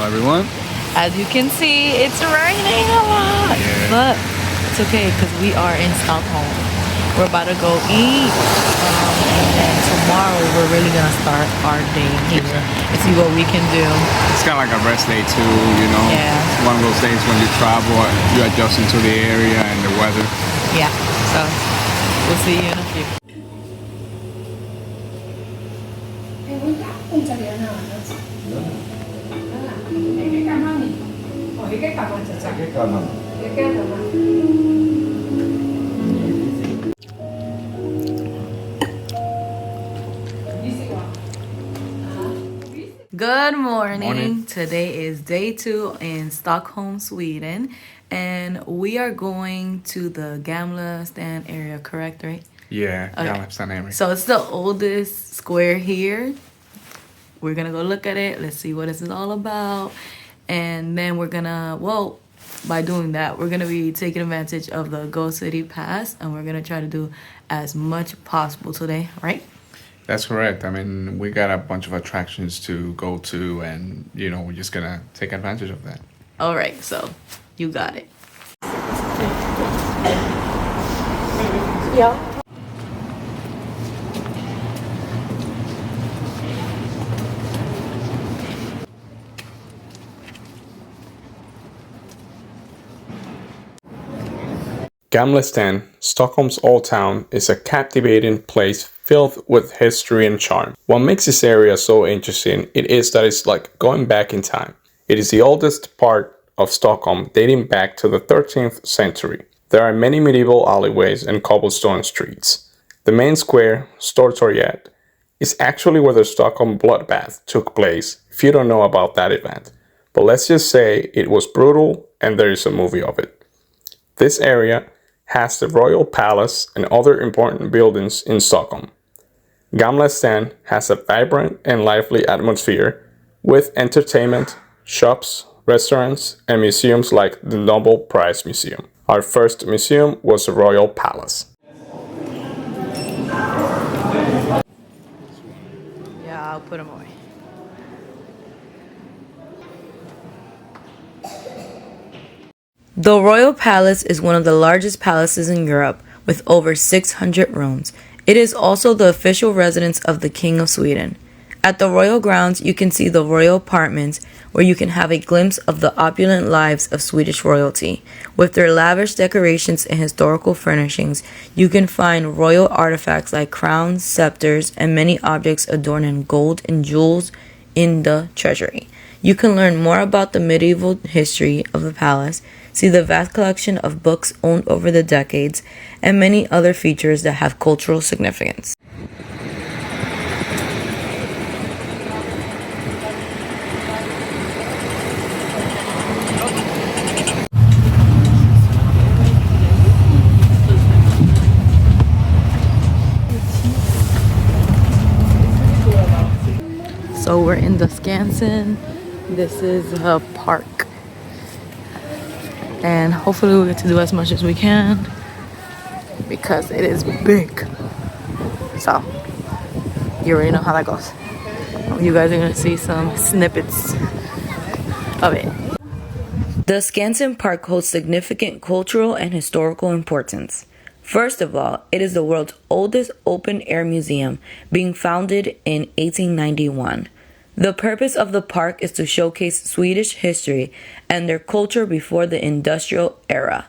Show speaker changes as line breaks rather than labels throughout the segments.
everyone.
As you can see, it's raining a lot, but it's okay because we are in Stockholm. We're about to go eat, and then tomorrow we're really gonna start our day here and see what we can do.
It's kind of like a rest day too, you know.
Yeah.
It's one of those days when you travel, you adjust into the area and the weather.
Yeah. So we'll see you in a few. Good morning. Today is day 2 in Stockholm, Sweden, and we are going to the Gamla stand area, correct, right?
Yeah,
Okay.
Gamla stand area.
So it's the oldest square here. We're gonna go look at it. Let's see what this is all about. And then we're gonna, well, by doing that, we're gonna be taking advantage of the Go City Pass, and we're gonna try to do as much possible today, right?
That's correct. I mean, we got a bunch of attractions to go to, and you know, we're just gonna take advantage of that.
All right, so you got it. Yeah.
Gamla Stan, Stockholm's old town, is a captivating place filled with history and charm. What makes this area so interesting is that it's like going back in time. It is the oldest part of Stockholm, dating back to the 13th century. There are many medieval alleyways and cobblestone streets. The main square, Stortorget, is actually where the Stockholm bloodbath took place, if you don't know about that event. But let's just say it was brutal, and there is a movie of it. This area has the Royal Palace and other important buildings in Stockholm. Gamla Stan has a vibrant and lively atmosphere with entertainment, shops, restaurants, and museums like the Nobel Museum. Our first museum was the Royal Palace.
Yeah, I'll put them away. The Royal Palace is one of the largest palaces in Europe, with over 600 rooms. It is also the official residence of the King of Sweden. At the royal grounds, you can see the royal apartments, where you can have a glimpse of the opulent lives of Swedish royalty. With their lavish decorations and historical furnishings, you can find royal artifacts like crowns, scepters, and many objects adorned in gold and jewels in the treasury. You can learn more about the medieval history of the palace, see the vast collection of books owned over the decades, and many other features that have cultural significance. So we're in the Skansen. This is a park. And hopefully we'll get to do as much as we can because it is big. So you already know how that goes. You guys are gonna see some snippets of it. The Skansen Park holds significant cultural and historical importance. First of all, it is the world's oldest open-air museum, being founded in 1891. The purpose of the park is to showcase Swedish history and their culture before the industrial era.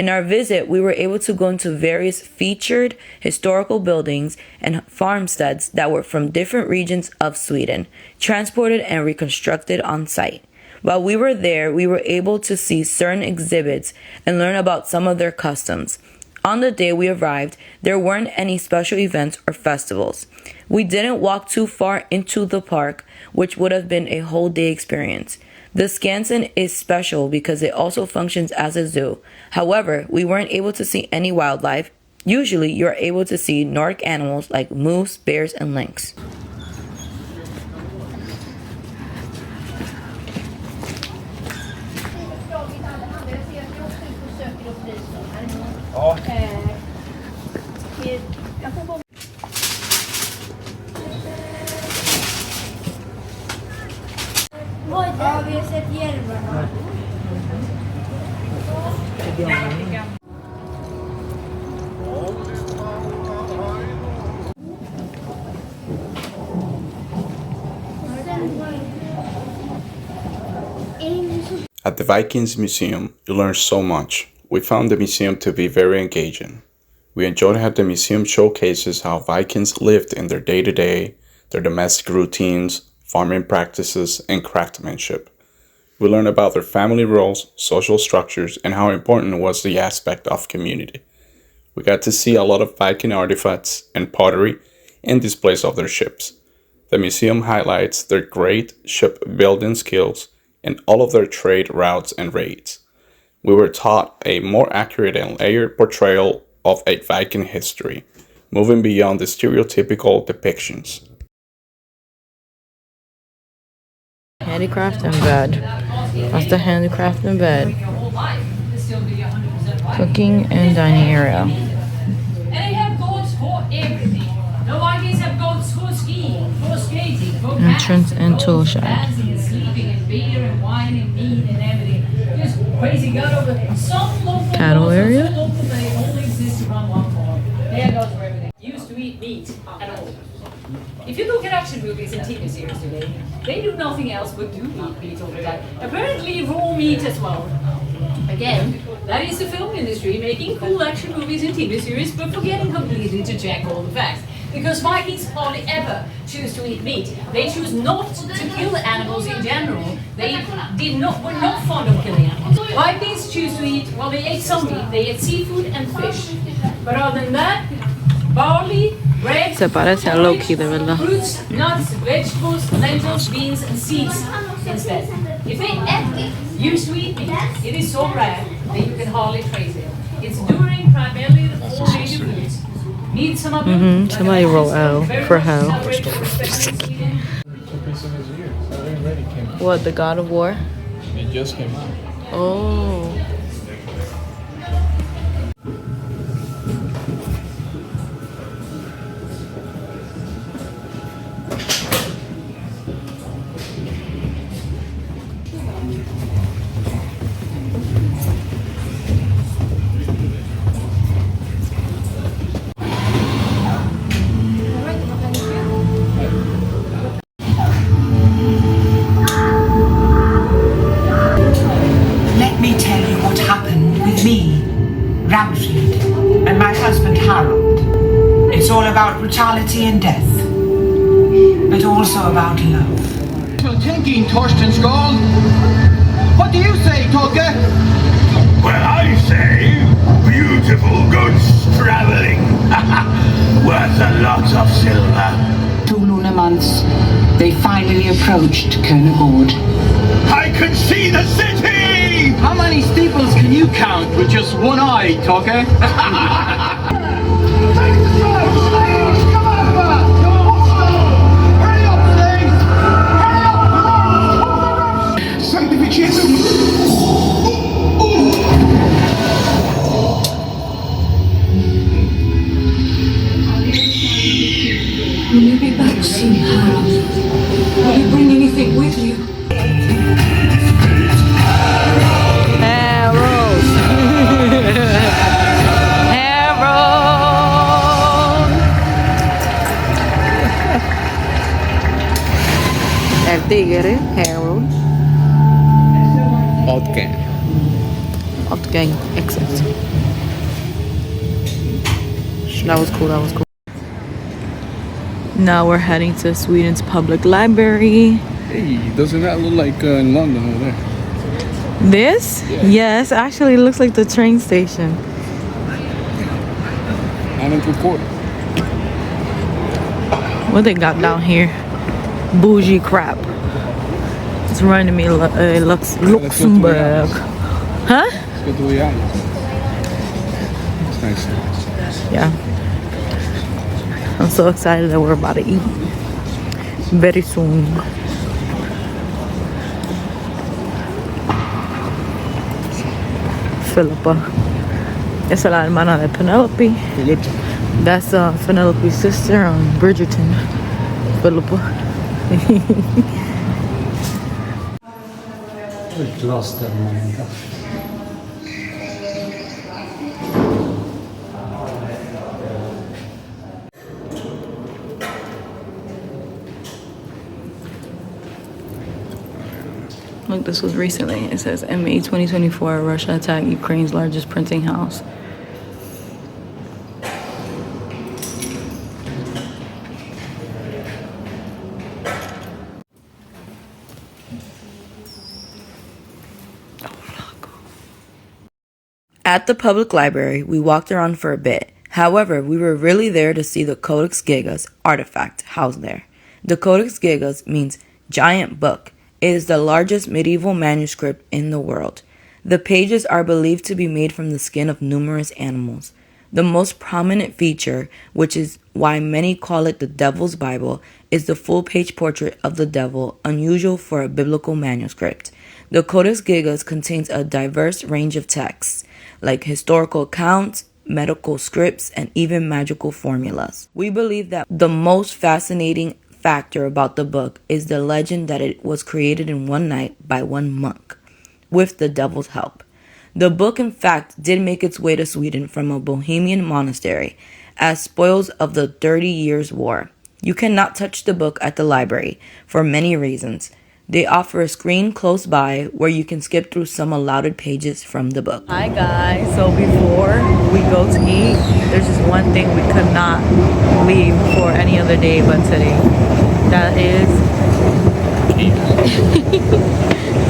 In our visit, we were able to go into various featured historical buildings and farmsteads that were from different regions of Sweden, transported and reconstructed on site. While we were there, we were able to see certain exhibits and learn about some of their customs. On the day we arrived, there weren't any special events or festivals. We didn't walk too far into the park, which would have been a whole day experience. The Skansen is special because it also functions as a zoo. However, we weren't able to see any wildlife. Usually, you're able to see Nordic animals like moose, bears, and lynx.
Ja, vi har sett järvar.
At the Viking Museum, you learn so much. We found the museum to be very engaging. We enjoyed how the museum showcases how Vikings lived in their day-to-day, their domestic routines, farming practices, and craftsmanship. We learned about their family roles, social structures, and how important was the aspect of community. We got to see a lot of Viking artifacts and pottery and displays of their ships. The museum highlights their great shipbuilding skills and all of their trade routes and raids. We were taught a more accurate and layered portrayal of a Viking history, moving beyond the stereotypical depictions.
Handicraft and bed. That's the handicraft and bed. Cooking and dining area.
And they have goats for everything. The Vikings have goats for skiing, for skating, for
Entrance and tool shed.
dancing and sleeping and beer and wine and meat and everything. Just crazy gut over some local
Cattle
goats,
area?
some local they only exist around one farm. They have goats for everything. Used to eat meat at all. If you look at action movies and TV series today, they do nothing else but do eat meat all the time. Apparently raw meat as well. Again, that is the film industry making cool action movies and TV series, but forgetting completely to check all the facts. Because Vikings hardly ever choose to eat meat. They choose not to kill animals in general. They were not fond of killing animals. Vikings choose to eat, well, they ate some meat, they ate seafood and fish. But other than that, barley, bread,
Se parece a Loki, de verdad.
fruits, nuts, vegetables, lentils, beans, and seeds instead. If they ever used to eat meat, it is so rare that you can hardly trace it. It's during primarily the four major foods. Meat, some of them.
Somebody roll L for hell. What, the God of War?
It just came out.
Oh.
Let me tell you what happened with me, Ramfleet, and my husband Harold. It's all about brutality and death, but also about love.
Well, thinking, Torsten Skål. What do you say, Tolke?
Well, I say, beautiful goods traveling. Worth a lot of silver.
2 lunar months, they finally approached Königord.
I can see the city!
How many steeples can you count with just one eye, Tolke?
Will you be back soon, Harold? Will you bring anything with you?
Harold. Harold. El tigre, Harold.
Outgang.
Outgang, exit. That was cool, that was cool. Now we're heading to Sweden's public library.
Hey, doesn't that look like in London over there?
This?
Yeah.
Yes, actually it looks like the train station.
I'm in report.
What they got down here? Bougie crap. It's reminding me of Luxembourg. Huh?
Let's go to the island. It's nice.
Yeah. I'm so excited that we're about to eat very soon. Philippa. Esa es la hermana de Penelope. That's Penelope's sister on Bridgerton. Philippa. Look, this was recently. It says in May 2024, Russia attacked Ukraine's largest printing house. At the public library, we walked around for a bit. However, we were really there to see the Codex Gigas artifact housed there. The Codex Gigas means giant book. It is the largest medieval manuscript in the world. The pages are believed to be made from the skin of numerous animals. The most prominent feature, which is why many call it the Devil's Bible, is the full-page portrait of the devil, unusual for a biblical manuscript. The Codex Gigas contains a diverse range of texts, like historical accounts, medical scripts, and even magical formulas. We believe that the most fascinating factor about the book is the legend that it was created in one night by one monk, with the devil's help. The book, in fact, did make its way to Sweden from a Bohemian monastery as spoils of the 30 Years' War. You cannot touch the book at the library for many reasons. They offer a screen close by where you can skip through some allotted pages from the book. Hi guys, so before we go to eat, there's just one thing we could not leave for any other day but today. That is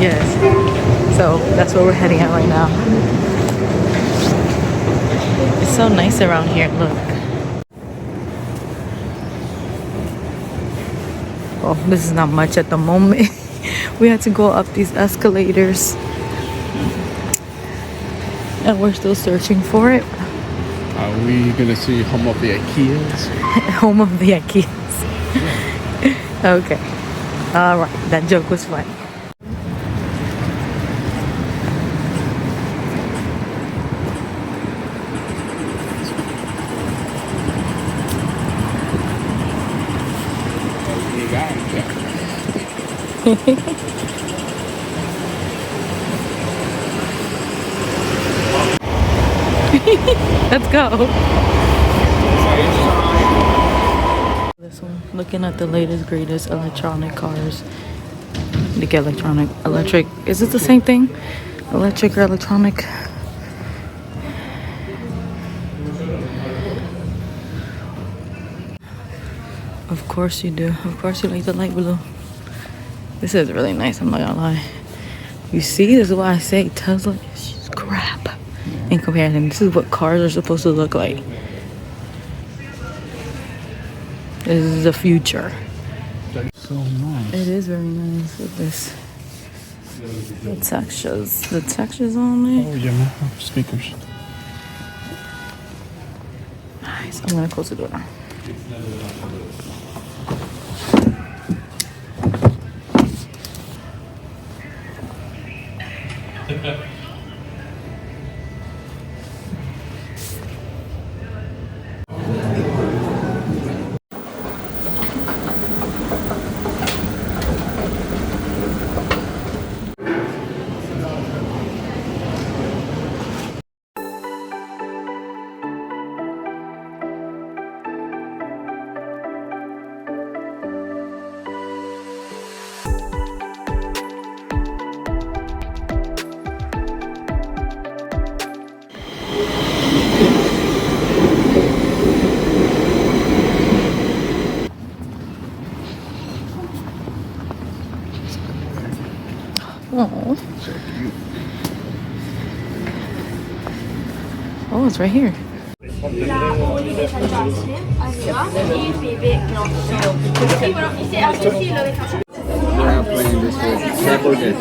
yes. So that's where we're heading at right now. It's so nice around here, look. Oh, this is not much at the moment. We had to go up these escalators. And we're still searching for it.
Are we gonna see home of the IKEAs?
Home of the IKEAs. Okay. Alright, that joke was funny. Let's go. This one, looking at the latest, greatest electronic cars. Like electric. Is it the same thing? Electric or electronic? Of course you do. Of course you like the light blue. This is really nice, I'm not gonna lie. You see, this is why I say Tesla is just crap in comparison. This is what cars are supposed to look like. This is the future.
So nice.
It is very nice with this. The textures on it.
Oh, Yamaha speakers.
Nice. I'm gonna close the door now. Oh. Oh, it's right here.
We're playing this with separate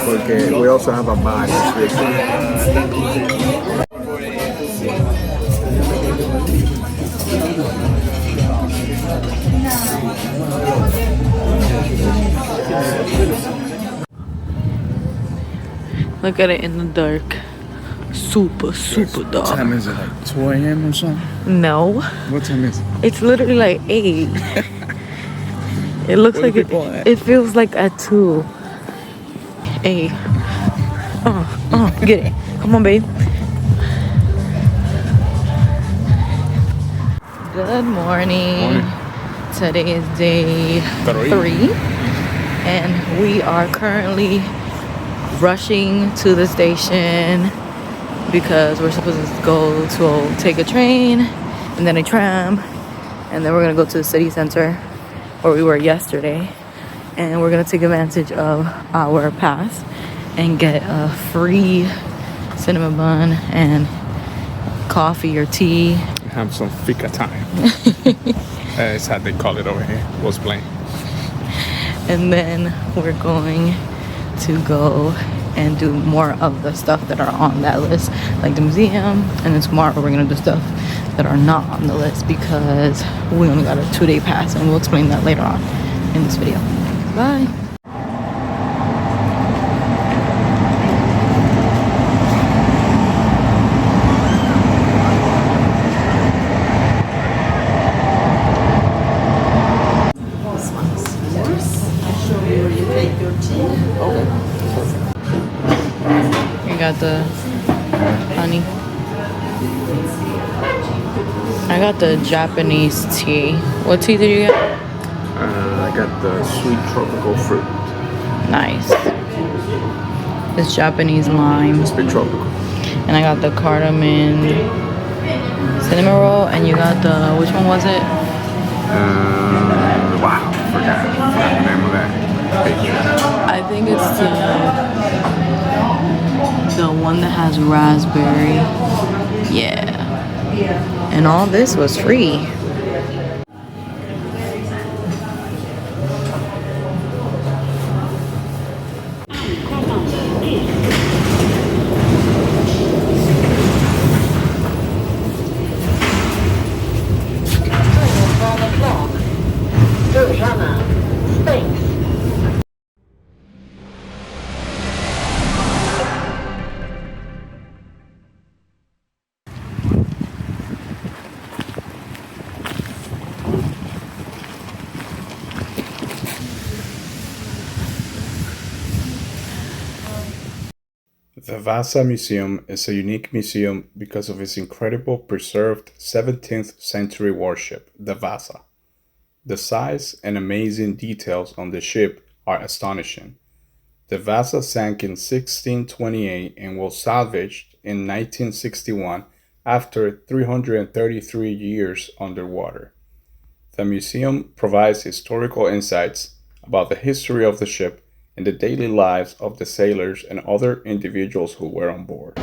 porque we also have a bar this week.
Look at it in the dark. Super dark.
What time is it? Like 2 a.m. or something?
No.
What time is it?
It's literally like 8. It looks like it feels like at 2. 8. Get it. Come on, babe. Good morning. Today is day 3. And we are currently rushing to the station because we're supposed to go to take a train and then a tram, and then we're gonna go to the city center where we were yesterday, and we're gonna take advantage of our pass and get a free cinnamon bun and coffee or tea.
Have some Fika time. That's how they call it over here. Was plain.
And then we're going to go and do more of the stuff that are on that list, like the museum. And then tomorrow we're gonna do stuff that are not on the list because we only got a 2-day pass, and we'll explain that later on in this video. Bye. Got the honey. I got the Japanese tea. What tea did you get?
I got the sweet tropical fruit.
Nice. It's Japanese lime.
It's bit tropical.
And I got the cardamom cinnamon roll, and you got the, which one was it?
Wow, forgot the name of that.
I think it's the one that has raspberry. Yeah. And all this was free.
The Vasa Museum is a unique museum because of its incredible preserved 17th century warship, the Vasa. The size and amazing details on the ship are astonishing. The Vasa sank in 1628 and was salvaged in 1961 after 333 years underwater. The museum provides historical insights about the history of the ship and the daily lives of the sailors and other individuals who were on board.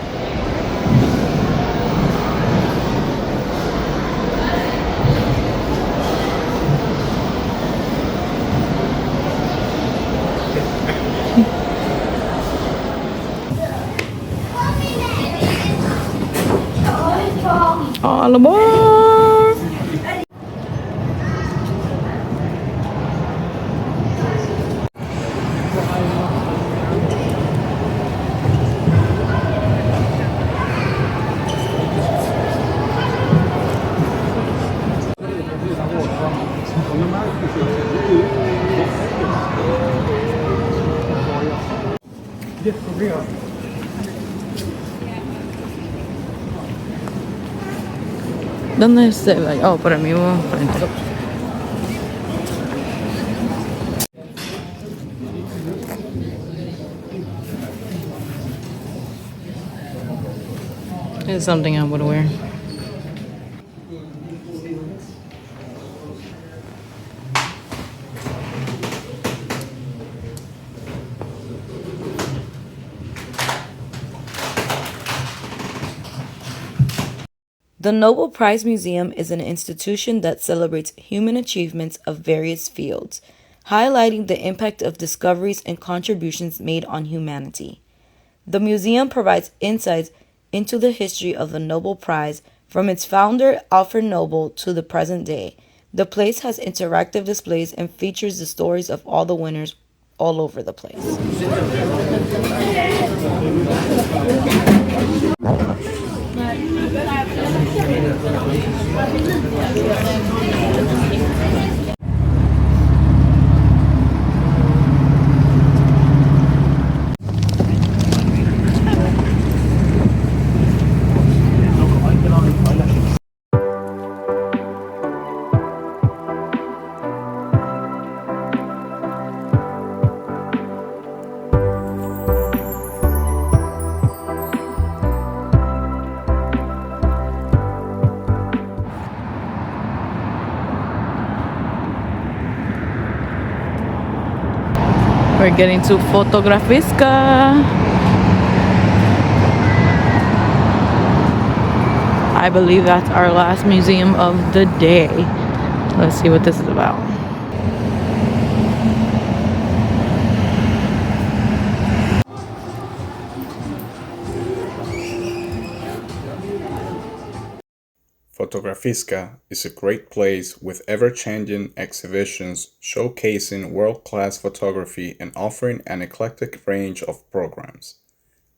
All aboard! ¿Dónde se va? Oh, por el mismo frente. It's something I would wear. The Nobel Prize Museum is an institution that celebrates human achievements of various fields, highlighting the impact of discoveries and contributions made on humanity. The museum provides insights into the history of the Nobel Prize from its founder, Alfred Nobel, to the present day. The place has interactive displays and features the stories of all the winners all over the place. We're getting to Fotografiska. I believe that's our last museum of the day. Let's see what this is about.
Fotografiska is a great place with ever-changing exhibitions showcasing world-class photography and offering an eclectic range of programs.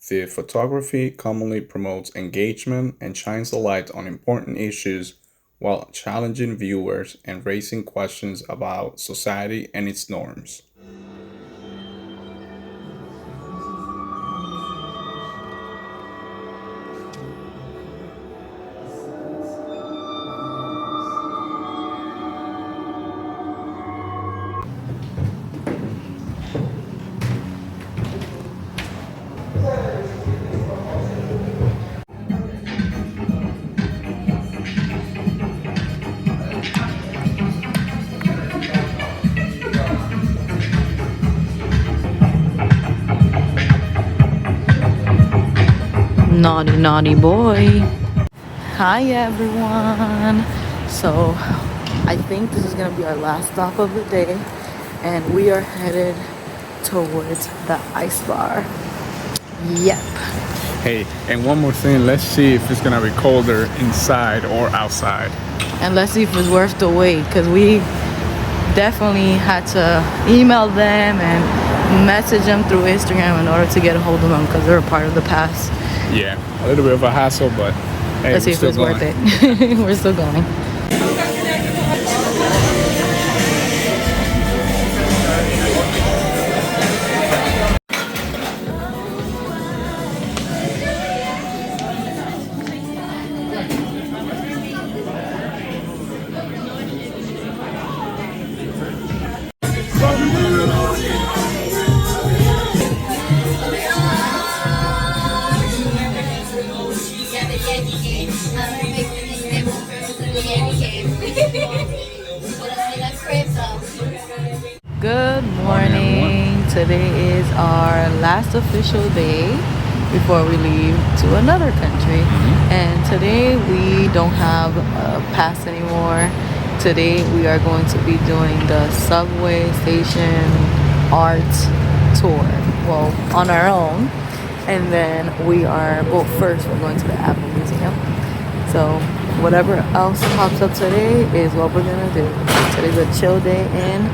The photography commonly promotes engagement and shines a light on important issues while challenging viewers and raising questions about society and its norms.
Naughty, naughty boy. Hi everyone. So I think this is gonna be our last stop of the day, and we are headed towards the ICEBAR. Yep.
Hey, and one more thing, let's see if it's gonna be colder inside or outside.
And let's see if it's worth the wait, because we definitely had to email them and message them through Instagram in order to get a hold of them, because they're a part of the pass.
Yeah, a little bit of a hassle, but hey,
Let's see if it's worth it. We're still going. Good morning. Today is our last official day before we leave to another country. And today we don't have a pass anymore. Today we are going to be doing the subway station art tour. Well, on our own. And then first we're going to the ABBA Museum. So whatever else pops up today is what we're gonna do. Today's a chill day in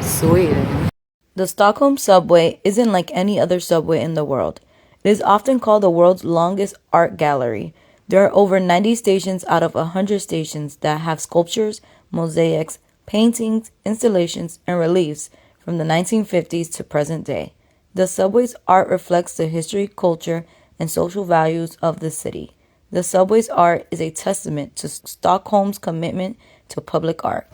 Sweden. The Stockholm subway isn't like any other subway in the world. It is often called the world's longest art gallery. There are over 90 stations out of 100 stations that have sculptures, mosaics, paintings, installations, and reliefs from the 1950s to present day. The subway's art reflects the history, culture, and social values of the city. The subway's art is a testament to Stockholm's commitment to public art.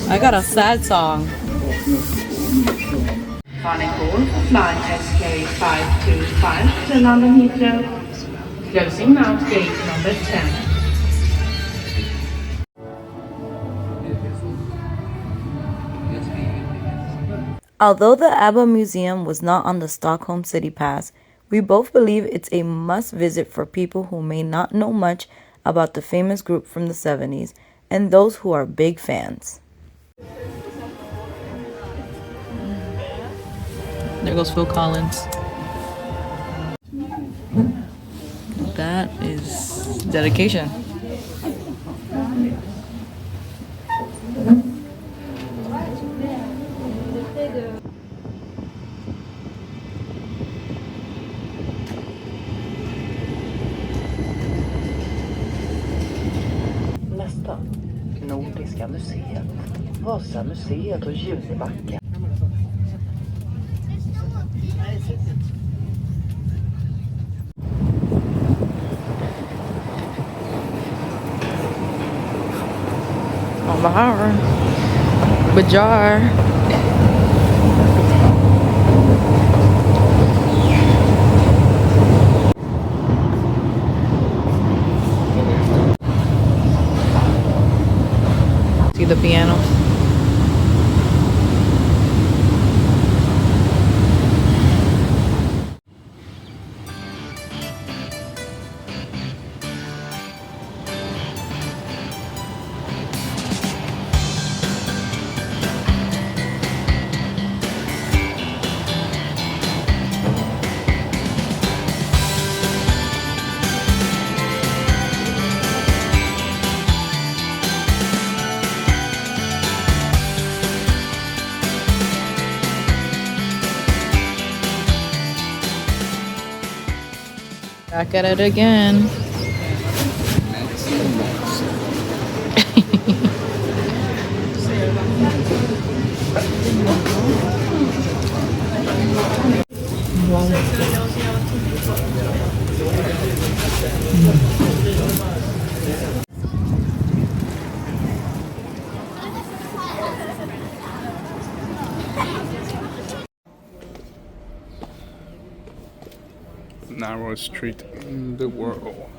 I got a sad song.
Varning flight SK525 to London Heathrow. Closing now gate number 10.
Although the ABBA Museum was not on the Stockholm City Pass, we both believe it's a must-visit for people who may not know much about the famous group from the 70s and those who are big fans. There goes Phil Collins. That dedication.
Nästa. Nordiska museet. Vasa museet och Junibacka.
On Bahar. Bajar. See the piano. Back at it again.
Narrowest street in the world.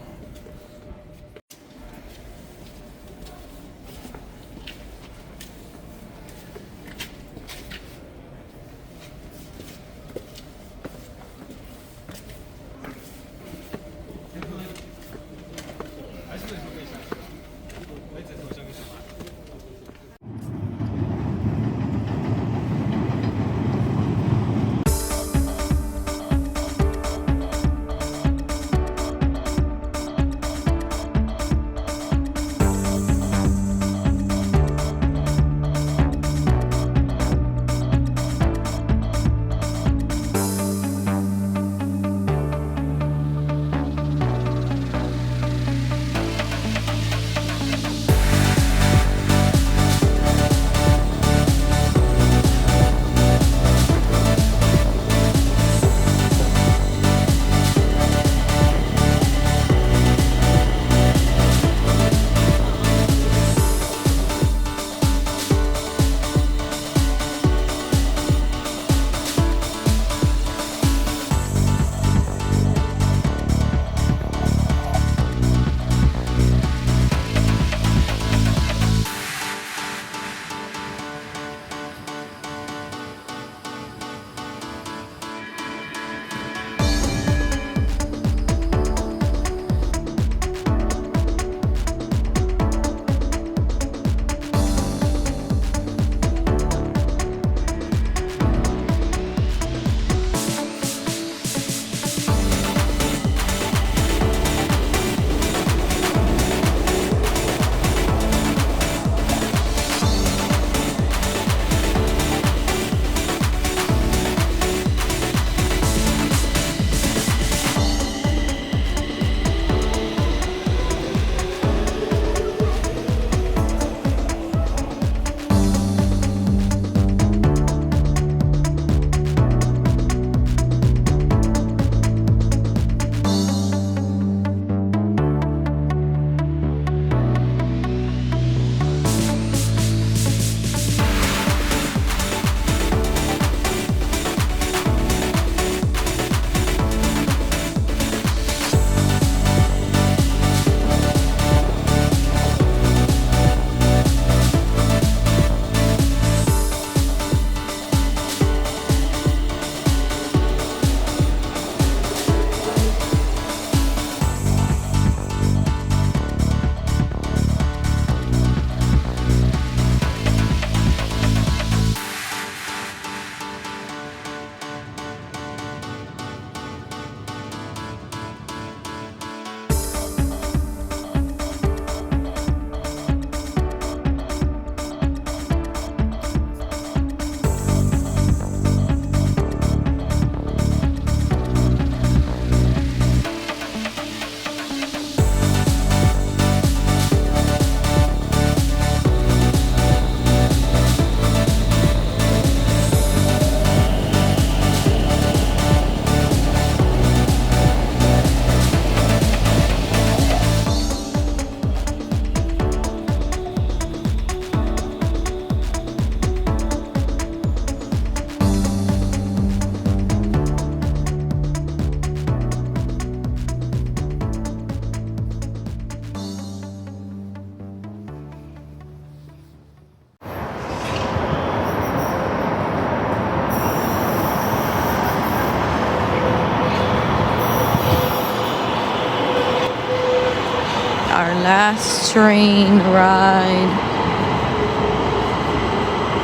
last train ride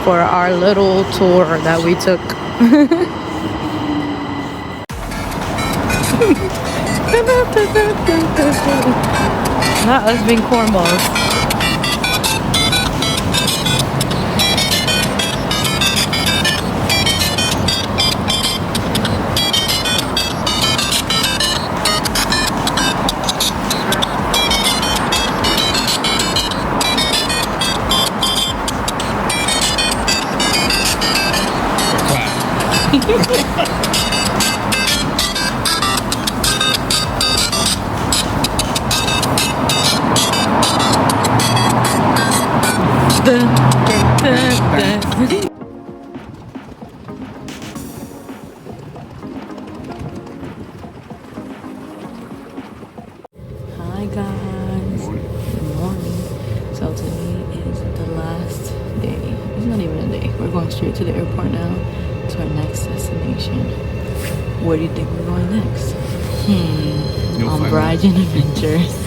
for our little tour that we took. Not us being cornballs. Hi guys, good morning. So today is the last day. It's not even a day. We're going straight to the airport now to our next destination. Where do you think we're going next? On Brides and Adventures.